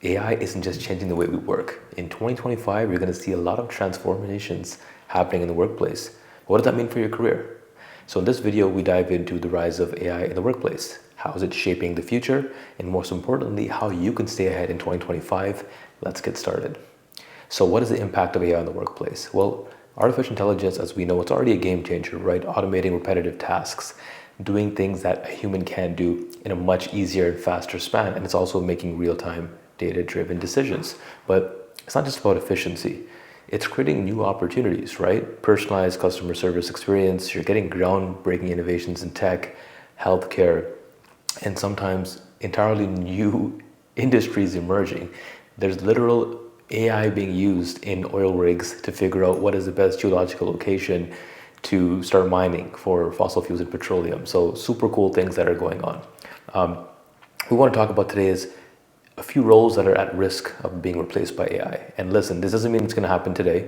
AI isn't just changing the way we work. In 2025, you're going to see a lot of transformations happening in the workplace. What does that mean for your career? So in this video, we dive into the rise of AI in the workplace. How is it shaping the future? And most importantly, how you can stay ahead in 2025. Let's get started. So what is the impact of AI in the workplace? Well, artificial intelligence, as we know, it's already a game changer, right? Automating repetitive tasks, doing things that a human can do in a much easier and faster span. And it's also making real-time data-driven decisions. But it's not just about efficiency. It's creating new opportunities, right? Personalized customer service experience. You're getting groundbreaking innovations in tech, healthcare, and sometimes entirely new industries emerging. There's literal AI being used in oil rigs to figure out what is the best geological location to start mining for fossil fuels and petroleum. So super cool things that are going on. We want to talk about today is a few roles that are at risk of being replaced by AI. And listen, this doesn't mean it's going to happen today,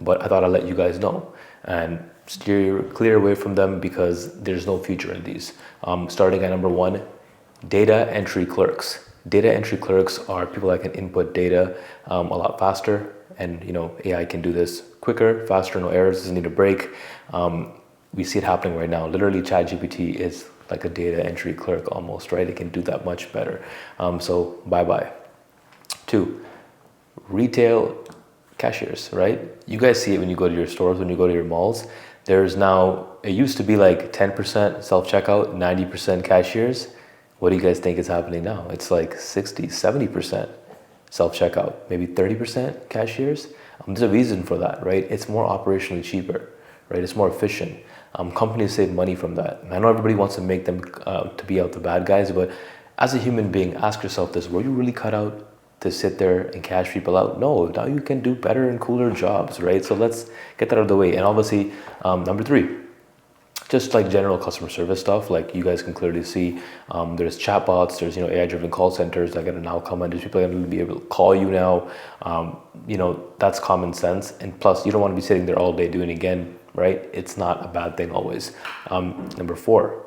but I thought I'd let you guys know and steer clear away from them because there's no future in these. Starting at number one, data entry clerks. Data entry clerks are people that can input data a lot faster, and AI can do this quicker, faster, no errors, doesn't need a break. We see it happening right now. Literally, ChatGPT is like a data entry clerk almost, right? It can do that much better. So bye-bye. Two, retail cashiers, right? You guys see it when you go to your stores, when you go to your malls. There's now, it used to be like 10% self-checkout, 90% cashiers. What do you guys think is happening now? It's like 60, 70% self-checkout, maybe 30% cashiers. There's a reason for that, right? It's more operationally cheaper, right? It's more efficient. Companies save money from that. And I know everybody wants to make them to be out the bad guys, but as a human being, ask yourself this: were you really cut out to sit there and cash people out? No, now you can do better and cooler jobs, right? So let's get that out of the way. And obviously, number three, just like general customer service stuff, like you guys can clearly see, there's chatbots, there's AI-driven call centers that are gonna now come in. There's people that are gonna be able to call you now. That's common sense. And plus, you don't want to be sitting there all day doing it again, right? It's not a bad thing always. Number four,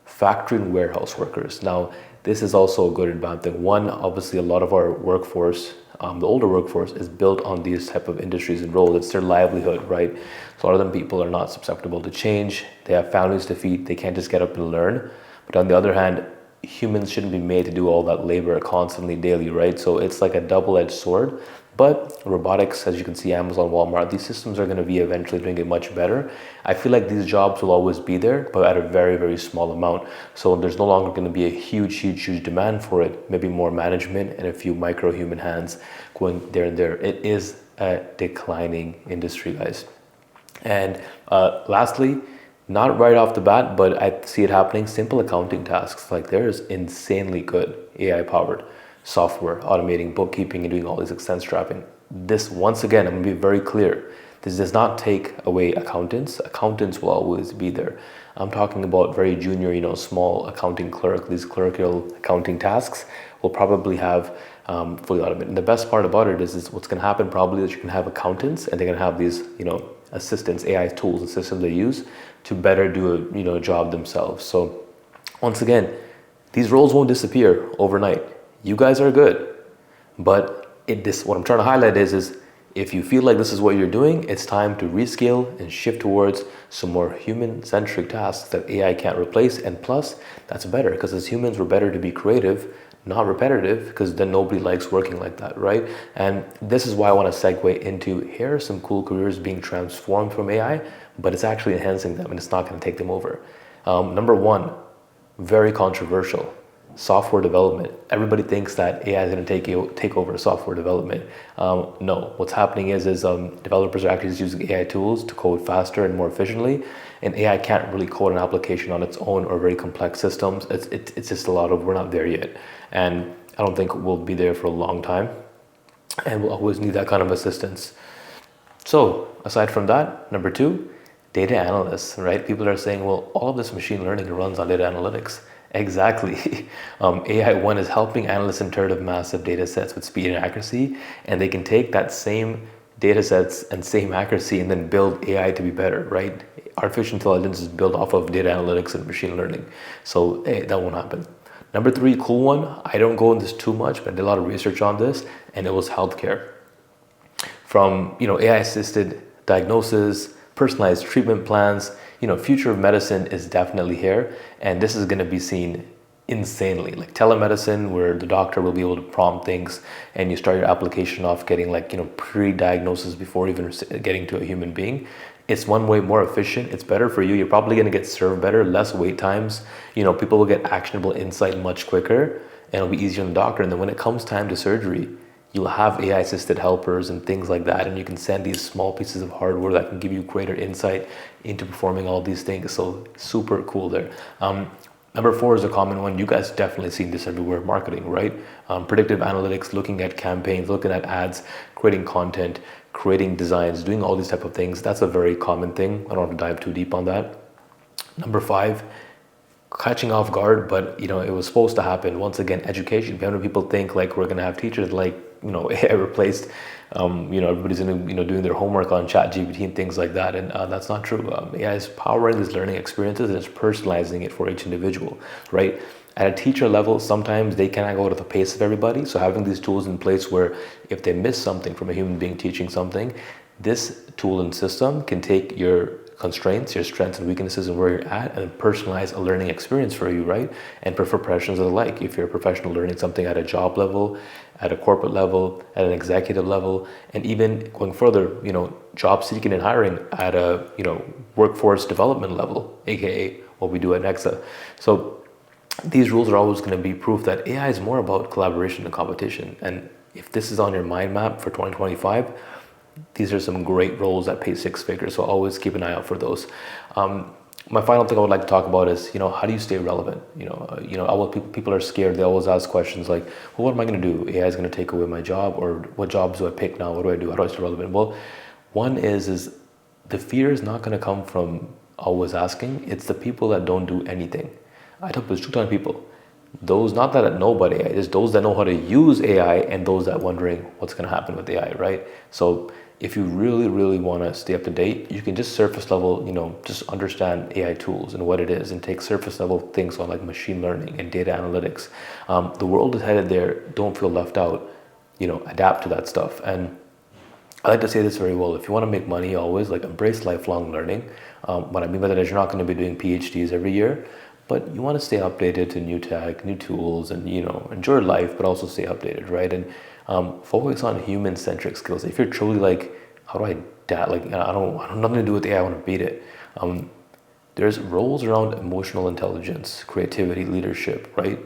factory and warehouse workers. Now, this is also a good and bad thing. One, obviously, a lot of our workforce, the older workforce, is built on these type of industries and roles. It's their livelihood, right? So a lot of them people are not susceptible to change. They have families to feed. They can't just get up and learn. But on the other hand, humans shouldn't be made to do all that labor constantly, daily, right? So it's like a double-edged sword. But robotics, as you can see, Amazon, Walmart, these systems are going to be eventually doing it much better. I feel like these jobs will always be there, but at a very, very small amount. So there's no longer going to be a huge demand for it. Maybe more management and a few micro human hands going there and there. It is a declining industry, guys. And lastly, not right off the bat, but I see it happening, simple accounting tasks. Like there is insanely good AI-powered software automating bookkeeping and doing all these expense trapping. This, once again, I'm going to be very clear. This does not take away accountants. Accountants will always be there. I'm talking about very junior, small accounting clerk. These clerical accounting tasks will probably have fully automated. And the best part about it is what's going to happen probably is you can have accountants and they're going to have these, assistants, AI tools and systems they use to better do a job themselves. So once again, these roles won't disappear overnight. You guys are good, but what I'm trying to highlight is if you feel like this is what you're doing, it's time to rescale and shift towards some more human-centric tasks that AI can't replace. And plus, that's better because as humans, we're better to be creative, not repetitive, because then nobody likes working like that, right? And this is why I want to segue into here are some cool careers being transformed from AI, but it's actually enhancing them and it's not going to take them over. Number one, very controversial. Software development. Everybody thinks that AI is going to take over software development. No, what's happening is developers are actually just using AI tools to code faster and more efficiently, and AI can't really code an application on its own or very complex systems. It's just we're not there yet, and I don't think we'll be there for a long time, and we'll always need that kind of assistance. So aside from that, number two, data analysts, right? People are saying, well, all of this machine learning runs on data analytics. Exactly. AI1 is helping analysts interpret massive data sets with speed and accuracy, and they can take that same data sets and same accuracy and then build AI to be better, right? Artificial intelligence is built off of data analytics and machine learning. So that won't happen. Number three, cool one, I don't go into this too much, but I did a lot of research on this, and it was healthcare. From AI assisted diagnosis, personalized treatment plans, future of medicine is definitely here, and this is going to be seen insanely. Like telemedicine, where the doctor will be able to prompt things, and you start your application off getting pre-diagnosis before even getting to a human being. It's one way more efficient. It's better for you. You're probably going to get served better, less wait times. People will get actionable insight much quicker, and it'll be easier on the doctor. And then when it comes time to surgery, you'll have AI assisted helpers and things like that, and you can send these small pieces of hardware that can give you greater insight into performing all these things. So super cool there. Number four is a common one. You guys definitely seen this everywhere, marketing, right? Predictive analytics, looking at campaigns, looking at ads, creating content, creating designs, doing all these type of things. That's a very common thing. I don't want to dive too deep on that. Number five, catching off guard, but it was supposed to happen. Once again, education. Many people think like we're gonna have teachers like AI replaced. Everybody's gonna doing their homework on ChatGPT and things like that, and that's not true. AI is powering these learning experiences and it's personalizing it for each individual, right? At a teacher level, sometimes they cannot go to the pace of everybody. So having these tools in place where if they miss something from a human being teaching something, this tool and system can take your constraints, your strengths and weaknesses and where you're at and personalize a learning experience for you, right? And for professionals alike, if you're a professional learning something at a job level, at a corporate level, at an executive level, and even going further, job seeking and hiring at a, workforce development level, AKA what we do at Nexa. So these rules are always going to be proof that AI is more about collaboration and competition. And if this is on your mind map for 2025, these are some great roles that pay six figures. So always keep an eye out for those. My final thing I would like to talk about is, how do you stay relevant? People are scared. They always ask questions like, well, what am I going to do? AI is going to take away my job, or what jobs do I pick now? What do I do? How do I stay relevant? Well, one is the fear is not going to come from always asking. It's the people that don't do anything. I tell people, those not that know about AI, it's those that know how to use AI and those that wondering what's going to happen with AI, right? So if you really, really want to stay up to date, you can just surface level, just understand AI tools and what it is and take surface level things on like machine learning and data analytics. The world is headed there. Don't feel left out, adapt to that stuff. And I like to say this very well. If you want to make money, always embrace lifelong learning. What I mean by that is you're not going to be doing PhDs every year, but you want to stay updated to new tech, new tools, and enjoy life, but also stay updated, right? And focus on human-centric skills. If you're truly how do I I don't nothing to do with AI, I want to beat it. There's roles around emotional intelligence, creativity, leadership, right?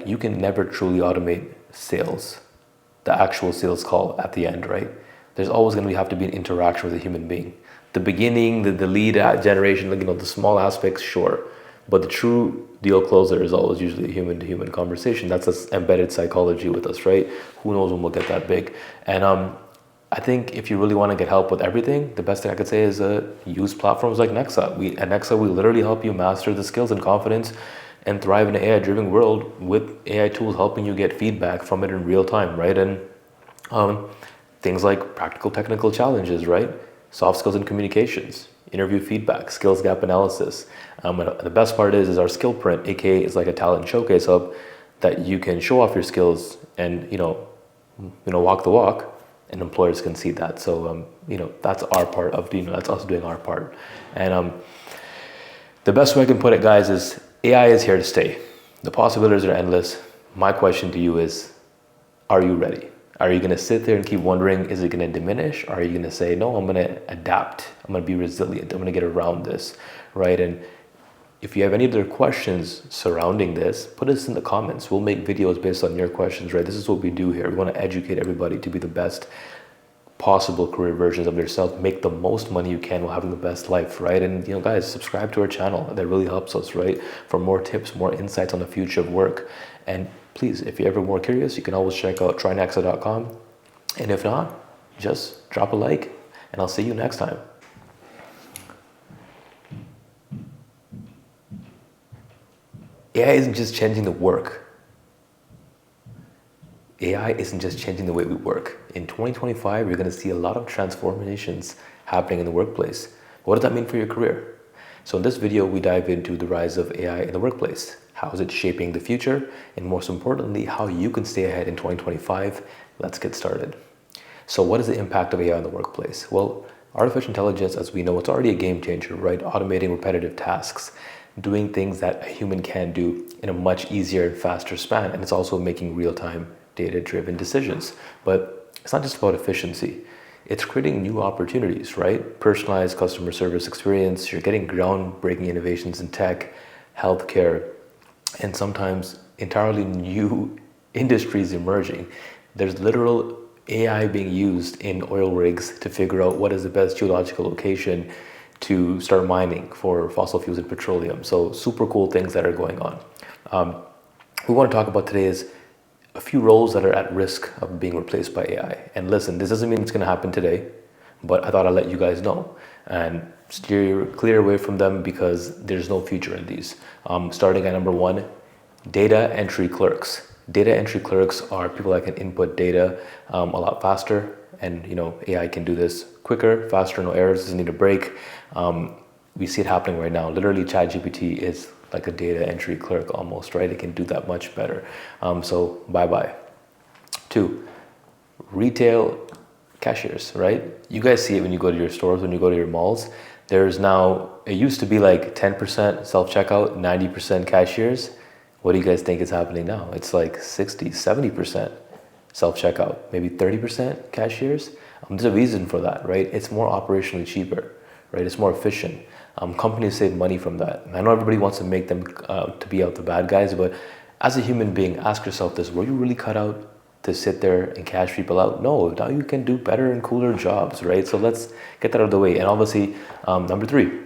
You can never truly automate sales, the actual sales call at the end, right? There's always going to have to be an interaction with a human being. The beginning, the lead generation, the small aspects, sure. But the true deal closer is always usually a human-to-human conversation. That's this embedded psychology with us, right? Who knows when we'll get that big? And I think if you really want to get help with everything, the best thing I could say is use platforms like Nexa. At Nexa, we literally help you master the skills and confidence and thrive in an AI-driven world with AI tools helping you get feedback from it in real time, right? And things like practical technical challenges, right? Soft skills and communications, interview feedback, skills gap analysis. And the best part is our skill print, aka is like a talent showcase hub that you can show off your skills and walk the walk, and employers can see that. So that's our part of that's us doing our part. And the best way I can put it, guys, is AI is here to stay. The possibilities are endless. My question to you is, are you ready? Are you going to sit there and keep wondering, is it going to diminish? Or are you going to say, no, I'm going to adapt. I'm going to be resilient. I'm going to get around this, right? And if you have any other questions surrounding this, put us in the comments. We'll make videos based on your questions, right? This is what we do here. We want to educate everybody to be the best possible career versions of yourself. Make the most money you can while having the best life, right? And, guys, subscribe to our channel. That really helps us, right? For more tips, more insights on the future of work. And please, if you're ever more curious, you can always check out trynexa.com. And if not, just drop a like, and I'll see you next time. AI isn't just changing the work. AI isn't just changing the way we work. In 2025, you're going to see a lot of transformations happening in the workplace. What does that mean for your career? So in this video, we dive into the rise of AI in the workplace, how is it shaping the future, and most importantly, how you can stay ahead in 2025. Let's get started. So what is the impact of AI in the workplace? Well, artificial intelligence, as we know, it's already a game changer, right? Automating repetitive tasks, doing things that a human can do in a much easier and faster span. And it's also making real-time data-driven decisions. But it's not just about efficiency. It's creating new opportunities, right? Personalized customer service experience. You're getting groundbreaking innovations in tech, healthcare, and sometimes entirely new industries emerging. There's literal AI being used in oil rigs to figure out what is the best geological location to start mining for fossil fuels and petroleum. So super cool things that are going on. We want to talk about today is a few roles that are at risk of being replaced by AI. And listen, this doesn't mean it's going to happen today, but I thought I'd let you guys know and steer clear away from them because there's no future in these. Starting at number one, data entry clerks. Data entry clerks are people that can input data a lot faster, and AI can do this quicker, faster, no errors, doesn't need a break. We see it happening right now. Literally, ChatGPT is like a data entry clerk almost, right? It can do that much better. So bye-bye. Two, retail cashiers, right? You guys see it when you go to your stores, when you go to your malls. There's now, it used to be like 10% self-checkout, 90% cashiers. What do you guys think is happening now? It's like 60, 70% self-checkout, maybe 30% cashiers. There's a reason for that, right? It's more operationally cheaper, right? It's more efficient. Companies save money from that. And I know everybody wants to make them to be out the bad guys, but as a human being, ask yourself this: were you really cut out to sit there and cash people out? No, now you can do better and cooler jobs, right? So let's get that out of the way. And obviously, number three,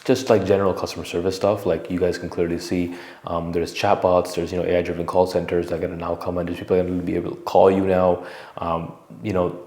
just like general customer service stuff, like you guys can clearly see, there's chatbots, there's AI-driven call centers that are going to now come in. There's people that are going to be able to call you now.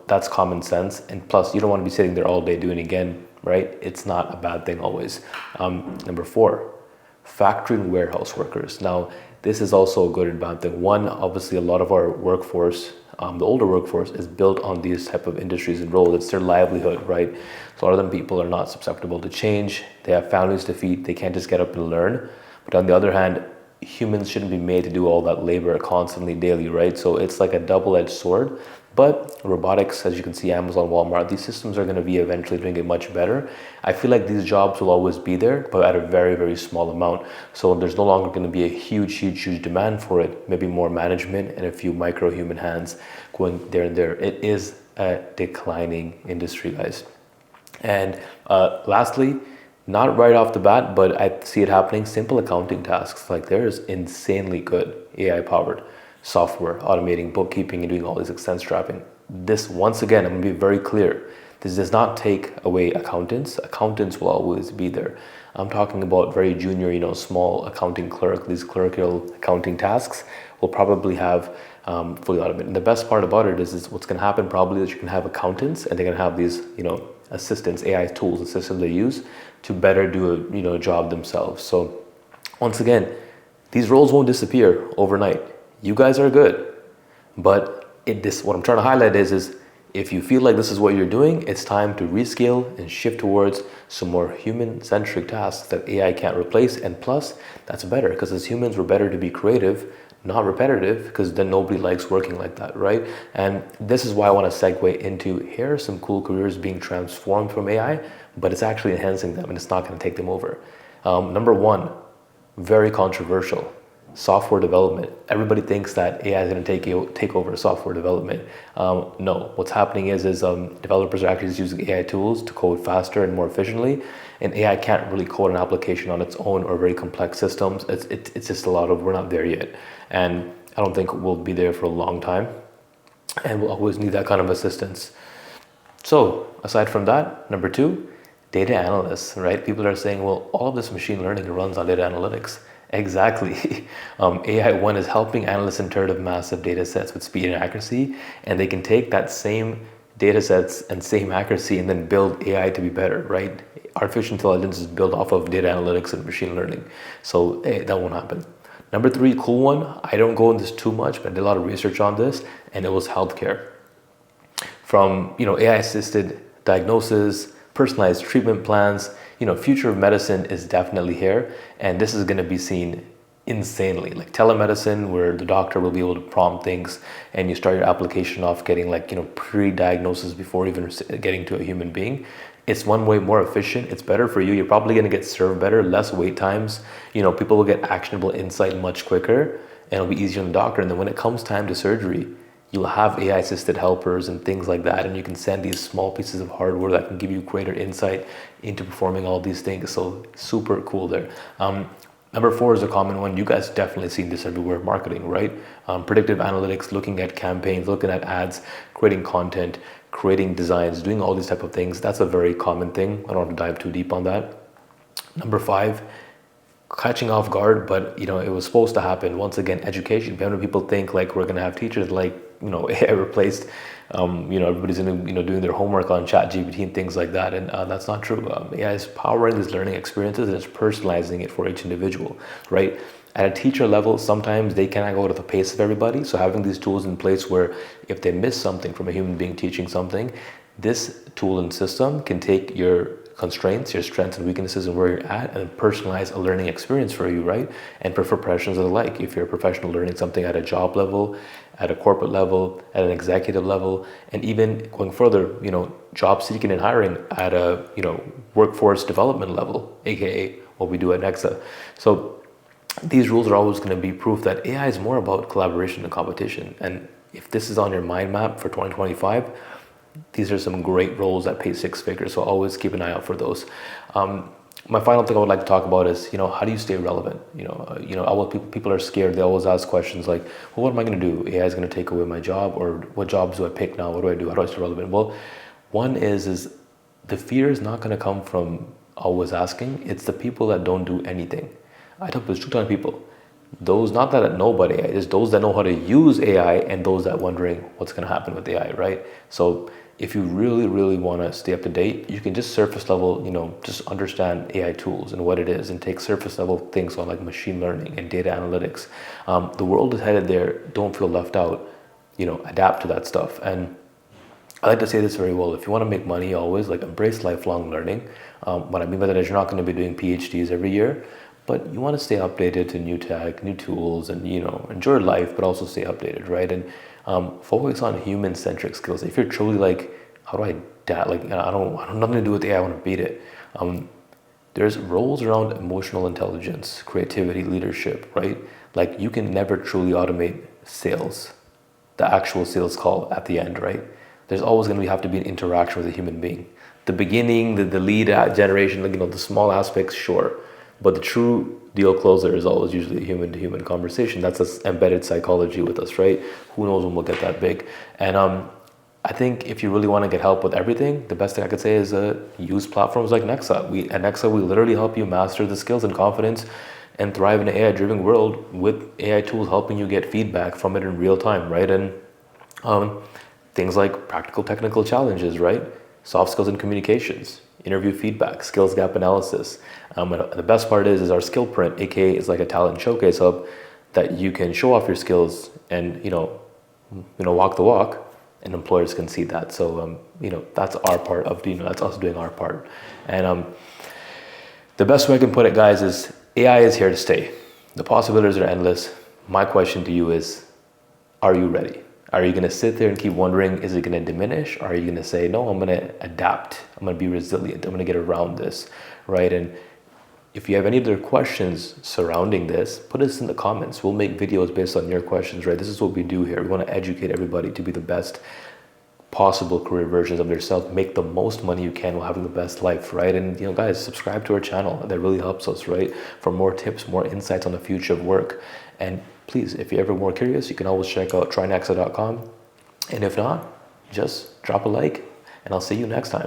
That's common sense. And plus, you don't want to be sitting there all day doing it again, right? It's not a bad thing always. Number four, factory and warehouse workers. Now, this is also a good and bad thing. One, obviously, a lot of our workforce, the older workforce, is built on these type of industries and roles. It's their livelihood, right? So a lot of them people are not susceptible to change. They have families to feed. They can't just get up and learn. But on the other hand, humans shouldn't be made to do all that labor constantly, daily, right? So it's like a double-edged sword. But robotics, as you can see, Amazon, Walmart, these systems are going to be eventually doing it much better. I feel like these jobs will always be there, but at a very, very small amount. So there's no longer going to be a huge demand for it. Maybe more management and a few micro human hands going there and there. It is a declining industry, guys. And lastly, not right off the bat, but I see it happening, simple accounting tasks. Like there's insanely good AI-powered software automating bookkeeping and doing all this expense trapping. This, once again, I'm going to be very clear. This does not take away accountants. Accountants will always be there. I'm talking about very junior, small accounting clerk. These clerical accounting tasks will probably have fully automated. And the best part about it is what's going to happen probably is you can have accountants and they're going to have these, assistants, AI tools and systems they use to better do a job themselves. So once again, these roles won't disappear overnight. You guys are good, but what I'm trying to highlight is if you feel like this is what you're doing, it's time to rescale and shift towards some more human-centric tasks that AI can't replace. And plus, that's better because as humans, we're better to be creative, not repetitive, because then nobody likes working like that, right? And this is why I want to segue into here are some cool careers being transformed from AI, but it's actually enhancing them and it's not going to take them over. Number one, very controversial. Software development. Everybody thinks that AI is going to take over software development. No, what's happening is developers are actually just using AI tools to code faster and more efficiently, and AI can't really code an application on its own or very complex systems. It's just we're not there yet, and I don't think we'll be there for a long time, and we'll always need that kind of assistance. So aside from that, number two, data analysts, right? People are saying, well, all of this machine learning runs on data analytics. Exactly. AI1 is helping analysts interpret massive data sets with speed and accuracy, and they can take that same data sets and same accuracy and then build AI to be better, right? Artificial intelligence is built off of data analytics and machine learning. So that won't happen. Number three, cool one. I don't go into this too much, but I did a lot of research on this, and it was healthcare. From AI-assisted diagnosis, personalized treatment plans, future of medicine is definitely here, and this is going to be seen insanely. Like telemedicine, where the doctor will be able to prompt things and you start your application off getting like, pre-diagnosis before even getting to a human being. It's one way more efficient. It's better for you. You're probably going to get served better, less wait times. People will get actionable insight much quicker and it'll be easier on the doctor. And then when it comes time to surgery, you'll have AI assisted helpers and things like that. And you can send these small pieces of hardware that can give you greater insight into performing all these things. So super cool there. Number 4 is a common one. You guys definitely seen this everywhere, marketing, right? Predictive analytics, looking at campaigns, looking at ads, creating content, creating designs, doing all these type of things. That's a very common thing. I don't want to dive too deep on that. Number 5, catching off guard, but it was supposed to happen. Once again, education. Many people think like we're going to have teachers like, AI replaced, everybody's doing their homework on ChatGPT and things like that. And that's not true. AI is powering these learning experiences and it's personalizing it for each individual, right? At a teacher level, sometimes they cannot go to the pace of everybody. So having these tools in place where if they miss something from a human being teaching something, this tool and system can take your constraints, your strengths and weaknesses and where you're at and personalize a learning experience for you, right? And for professionals alike, if you're a professional learning something at a job level, at a corporate level, at an executive level, and even going further, job seeking and hiring at a, workforce development level, AKA what we do at Nexa. So these rules are always going to be proof that AI is more about collaboration and competition. And if this is on your mind map for 2025, these are some great roles that pay 6 figures. So always keep an eye out for those. My final thing I would like to talk about is, how do you stay relevant? People are scared. They always ask questions like, well, what am I going to do? AI is going to take away my job, or what jobs do I pick now? What do I do? How do I stay relevant? Well, one is the fear is not going to come from always asking. It's the people that don't do anything. I tell people, those not that know about AI, it's those that know how to use AI and those that wondering what's going to happen with AI, right? So if you really, really want to stay up to date, you can just surface level, just understand AI tools and what it is and take surface level things on like machine learning and data analytics. The world is headed there. Don't feel left out, adapt to that stuff. And I like to say this very well. If you want to make money, always like embrace lifelong learning. What I mean by that is you're not going to be doing PhDs every year, but you want to stay updated to new tech, new tools, and enjoy life, but also stay updated, right? And focus on human-centric skills. If you're truly like, how do I I don't nothing to do with AI, I want to beat it. There's roles around emotional intelligence, creativity, leadership, right? Like you can never truly automate sales, the actual sales call at the end, right? There's always going to have to be an interaction with a human being. The beginning, the lead generation, the small aspects, sure. But the true deal closer is always usually a human-to-human conversation. That's this embedded psychology with us, right? Who knows when we'll get that big? And I think if you really want to get help with everything, the best thing I could say is use platforms like Nexa. At Nexa, we literally help you master the skills and confidence and thrive in an AI-driven world with AI tools helping you get feedback from it in real time, right? And things like practical technical challenges, right? Soft skills and communications, interview feedback, skills gap analysis. And the best part is our skill print, aka is like a talent showcase hub that you can show off your skills and walk the walk, and employers can see that. So that's our part of that's us doing our part. And the best way I can put it, guys, is AI is here to stay. The possibilities are endless. My question to you is, are you ready? Are you going to sit there and keep wondering, is it going to diminish? Or are you going to say, no, I'm going to adapt. I'm going to be resilient. I'm going to get around this, right? And if you have any other questions surrounding this, put us in the comments. We'll make videos based on your questions, right? This is what we do here. We want to educate everybody to be the best possible career versions of yourself. Make the most money you can while having the best life, right? And, guys, subscribe to our channel. That really helps us, right? For more tips, more insights on the future of work. And please, if you're ever more curious, you can always check out trynexa.com. And if not, just drop a like, and I'll see you next time.